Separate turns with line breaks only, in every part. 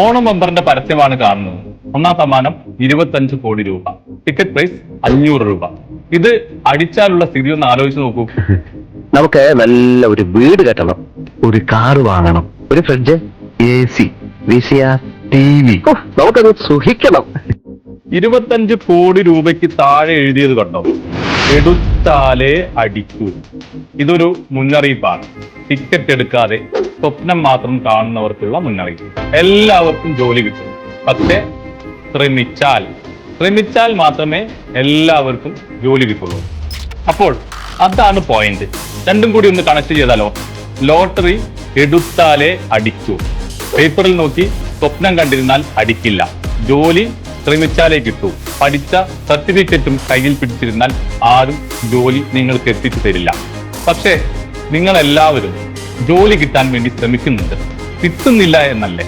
ഓണം ബമ്പറിന്റെ പരസ്യമാണ് കാണുന്നത്. ഒന്നാം സമ്മാനം 25 കോടി രൂപ, ടിക്കറ്റ് പ്രൈസ് 500 രൂപ. ഇത് അടിച്ചാലുള്ള സ്ഥിതി ഒന്ന് ആലോചിച്ച് നോക്കൂ.
നമുക്ക് നല്ല ഒരു വീട് കെട്ടണം, ഒരു കാറ് വാങ്ങണം, ഒരു ഫ്രിഡ്ജ്, AC, VCR, TV, നമുക്കത് സുഖിക്കണം.
25 കോടി രൂപയ്ക്ക് താഴെ എഴുതിയത് കണ്ടോ? എടുത്താലേ അടിക്കൂ. ഇതൊരു മുന്നറിയിപ്പാണ്. ടിക്കറ്റ് എടുക്കാതെ സ്വപ്നം മാത്രം കാണുന്നവർക്കുള്ള മുന്നറിയിപ്പ്. എല്ലാവർക്കും ജോലി കിട്ടും, പക്ഷെ ശ്രമിച്ചാൽ മാത്രമേ എല്ലാവർക്കും ജോലി കിട്ടുള്ളൂ. അപ്പോൾ അതാണ് പോയിന്റ്. രണ്ടും കൂടി ഒന്ന് കണക്ട് ചെയ്താലോ? ലോട്ടറി എടുത്താലേ അടിക്കൂ. പേപ്പറിൽ നോക്കി സ്വപ്നം കണ്ടിരുന്നാൽ അടിക്കില്ല. ജോലി ശ്രമിച്ചാലേ കിട്ടൂ. പഠിച്ച സർട്ടിഫിക്കറ്റും കയ്യിൽ പിടിച്ചിരുന്നാൽ ആരും ജോലി നിങ്ങൾക്ക് എത്തിച്ചു തരില്ല. പക്ഷേ നിങ്ങൾ എല്ലാവരും ജോലി കിട്ടാൻ വേണ്ടി ശ്രമിക്കുന്നുണ്ട്. കിട്ടുന്നില്ല എന്നല്ലേ?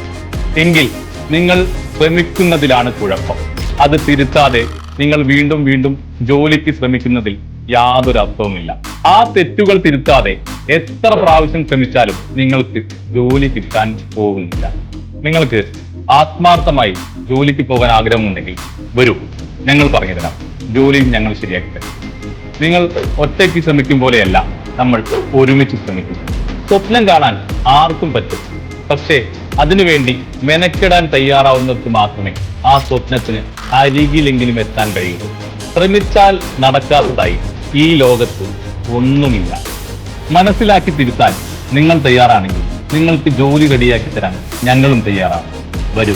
എങ്കിൽ നിങ്ങൾ ശ്രമിക്കുന്നതിലാണ് കുഴപ്പം. അത് തിരുത്താതെ നിങ്ങൾ വീണ്ടും വീണ്ടും ജോലിക്ക് ശ്രമിക്കുന്നതിൽ യാതൊരു അർത്ഥവുമില്ല. ആ തെറ്റുകൾ തിരുത്താതെ എത്ര പ്രാവശ്യം ശ്രമിച്ചാലും നിങ്ങൾക്ക് ജോലി കിട്ടാൻ പോകുന്നില്ല. നിങ്ങൾക്ക് ആത്മാർത്ഥമായി ജോലിക്ക് പോകാൻ ആഗ്രഹമുണ്ടെങ്കിൽ വരൂ, ഞങ്ങൾ പറഞ്ഞു തരാം. ജോലിയും ഞങ്ങൾ ശരിയാക്കി തരാം. നിങ്ങൾ ഒറ്റയ്ക്ക് ശ്രമിക്കും പോലെയല്ല, നമ്മൾ ഒരുമിച്ച് ശ്രമിക്കും. സ്വപ്നം കാണാൻ ആർക്കും പറ്റും, പക്ഷേ അതിനുവേണ്ടി മെനക്കെടാൻ തയ്യാറാവുന്നവർക്ക് മാത്രമേ ആ സ്വപ്നത്തിന് അരികിലെങ്കിലും എത്താൻ കഴിയൂ. ശ്രമിച്ചാൽ നടക്കാത്തതായി ഈ ലോകത്ത് ഒന്നുമില്ല. മനസ്സിലാക്കി തിരുത്താൻ നിങ്ങൾ തയ്യാറാണെങ്കിൽ നിങ്ങൾക്ക് ജോലി റെഡിയാക്കി തരാൻ ഞങ്ങളും തയ്യാറാണ്. വരൂ.